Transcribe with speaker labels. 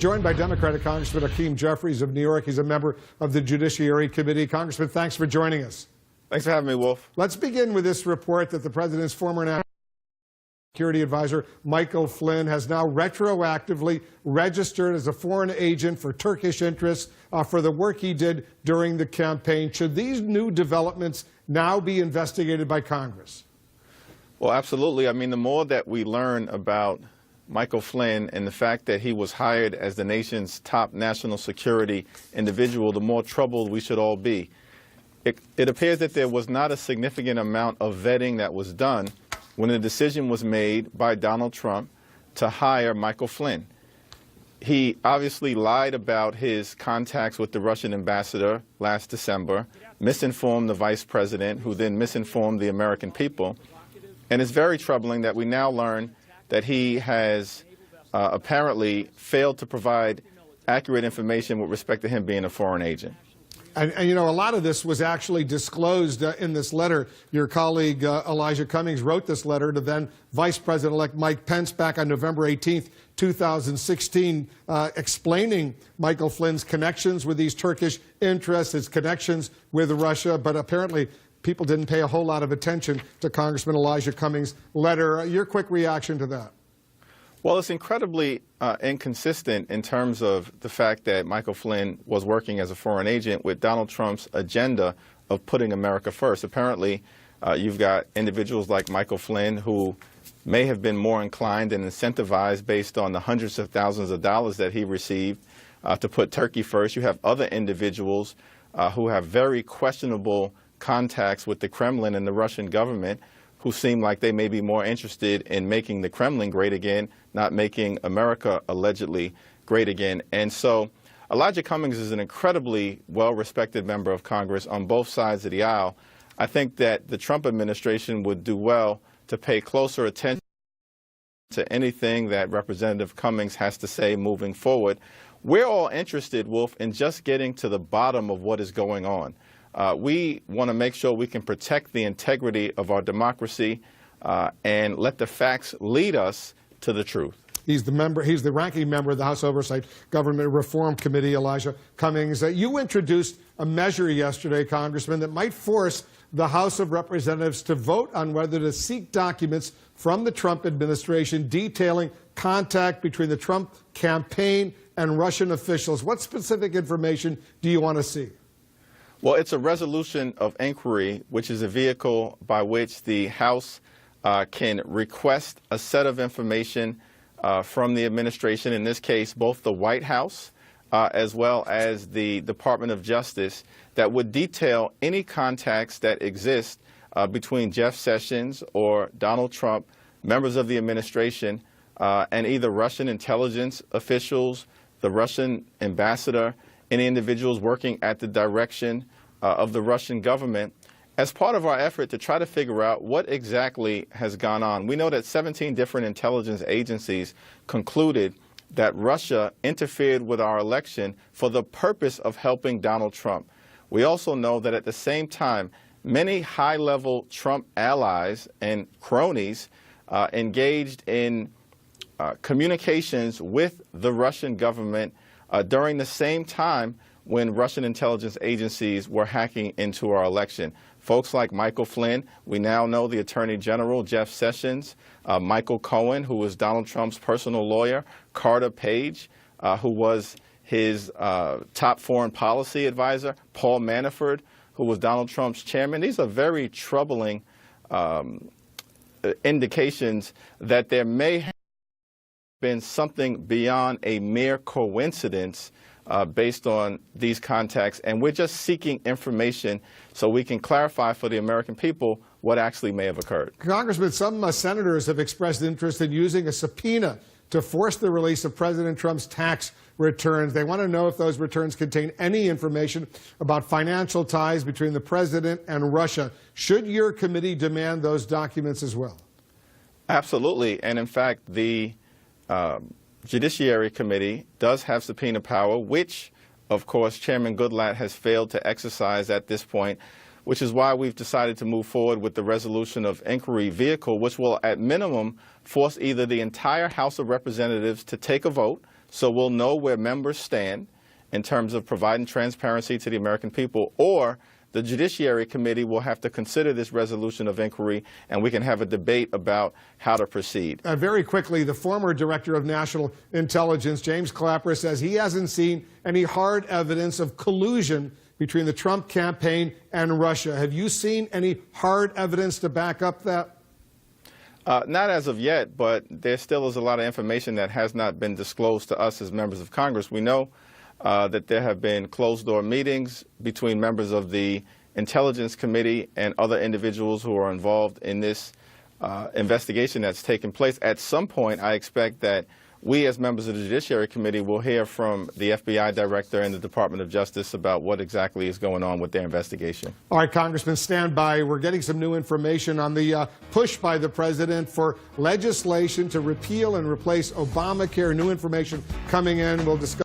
Speaker 1: Joined by Democratic Congressman Jeffries of New York. He's a member of the Judiciary Committee. Congressman, thanks for joining us.
Speaker 2: Thanks for having me, Wolf.
Speaker 1: Let's begin with this report that the president's former national security advisor, Michael Flynn, has now retroactively registered as a foreign agent for Turkish interests for the work he did during the campaign. Should these new developments now be investigated by Congress?
Speaker 2: Well, absolutely. I mean, the more that we learn about Michael Flynn and the fact that he was hired as the nation's top national security individual, the more troubled we should all be. It appears that there was not a significant amount of vetting that was done when a decision was made by Donald Trump to hire Michael Flynn. He obviously lied about his contacts with the Russian ambassador last December, misinformed the vice president, who then misinformed the American people. And it's very troubling that we now learn that he has apparently failed to provide accurate information with respect to him being a foreign agent.
Speaker 1: And you know, a lot of this was actually disclosed in this letter. Your colleague Elijah Cummings wrote this letter to then Vice President-elect Mike Pence back on November 18th, 2016, explaining Michael Flynn's connections with these Turkish interests, his connections with Russia, but apparently people didn't pay a whole lot of attention to Congressman Elijah Cummings' letter. Your quick reaction to that?
Speaker 2: Well, it's incredibly inconsistent in terms of the fact that Michael Flynn was working as a foreign agent with Donald Trump's agenda of putting America first. Apparently, you've got individuals like Michael Flynn who may have been more inclined and incentivized based on the hundreds of thousands of dollars that he received to put Turkey first. You have other individuals who have very questionable contacts with the Kremlin and the Russian government, who seem like they may be more interested in making the Kremlin great again, not making America allegedly great again. And so Elijah Cummings is an incredibly well-respected member of Congress on both sides of the aisle. I think that the Trump administration would do well to pay closer attention to anything that Representative Cummings has to say moving forward. We're all interested, Wolf, in just getting to the bottom of what is going on. We want to make sure we can protect the integrity of our democracy and let the facts lead us to the truth.
Speaker 1: He's the ranking member of the House Oversight Government Reform Committee, Elijah Cummings. You introduced a measure yesterday, Congressman, that might force the House of Representatives to vote on whether to seek documents from the Trump administration detailing contact between the Trump campaign and Russian officials. What specific information do you want to see?
Speaker 2: Well, it's a resolution of inquiry, which is a vehicle by which the House can request a set of information from the administration, in this case, both the White House as well as the Department of Justice, that would detail any contacts that exist between Jeff Sessions or Donald Trump, members of the administration, and either Russian intelligence officials, the Russian ambassador, any individuals working at the direction of the Russian government, as part of our effort to try to figure out what exactly has gone on. We know that 17 different intelligence agencies concluded that Russia interfered with our election for the purpose of helping Donald Trump. We also know that at the same time, many high-level Trump allies and cronies engaged in communications with the Russian government during the same time when Russian intelligence agencies were hacking into our election. Folks like Michael Flynn, we now know the Attorney General, Jeff Sessions, Michael Cohen, who was Donald Trump's personal lawyer, Carter Page, who was his top foreign policy advisor, Paul Manafort, who was Donald Trump's chairman. These are very troubling indications that there may have been something beyond a mere coincidence based on these contacts, and we're just seeking information so we can clarify for the American people what actually may have occurred.
Speaker 1: Congressman, some senators have expressed interest in using a subpoena to force the release of President Trump's tax returns. They want to know if those returns contain any information about financial ties between the president and Russia. Should your committee demand those documents as well?
Speaker 2: Absolutely. And in fact, the Judiciary Committee does have subpoena power, which, of course, Chairman Goodlatte has failed to exercise at this point, which is why we've decided to move forward with the resolution of inquiry vehicle, which will, at minimum, force either the entire House of Representatives to take a vote so we'll know where members stand in terms of providing transparency to the American people, or the Judiciary Committee will have to consider this resolution of inquiry, and we can have a debate about how to proceed.
Speaker 1: Very quickly, the former Director of National Intelligence, James Clapper, says he hasn't seen any hard evidence of collusion between the Trump campaign and Russia. Have you seen any hard evidence to back up that?
Speaker 2: Not as of yet, but there still is a lot of information that has not been disclosed to us as members of Congress. We know that there have been closed-door meetings between members of the Intelligence Committee and other individuals who are involved in this investigation that's taken place. At some point, I expect that we as members of the Judiciary Committee will hear from the FBI Director and the Department of Justice about what exactly is going on with their investigation.
Speaker 1: All right, Congressman, stand by. We're getting some new information on the push by the president for legislation to repeal and replace Obamacare. New information coming in. We'll discuss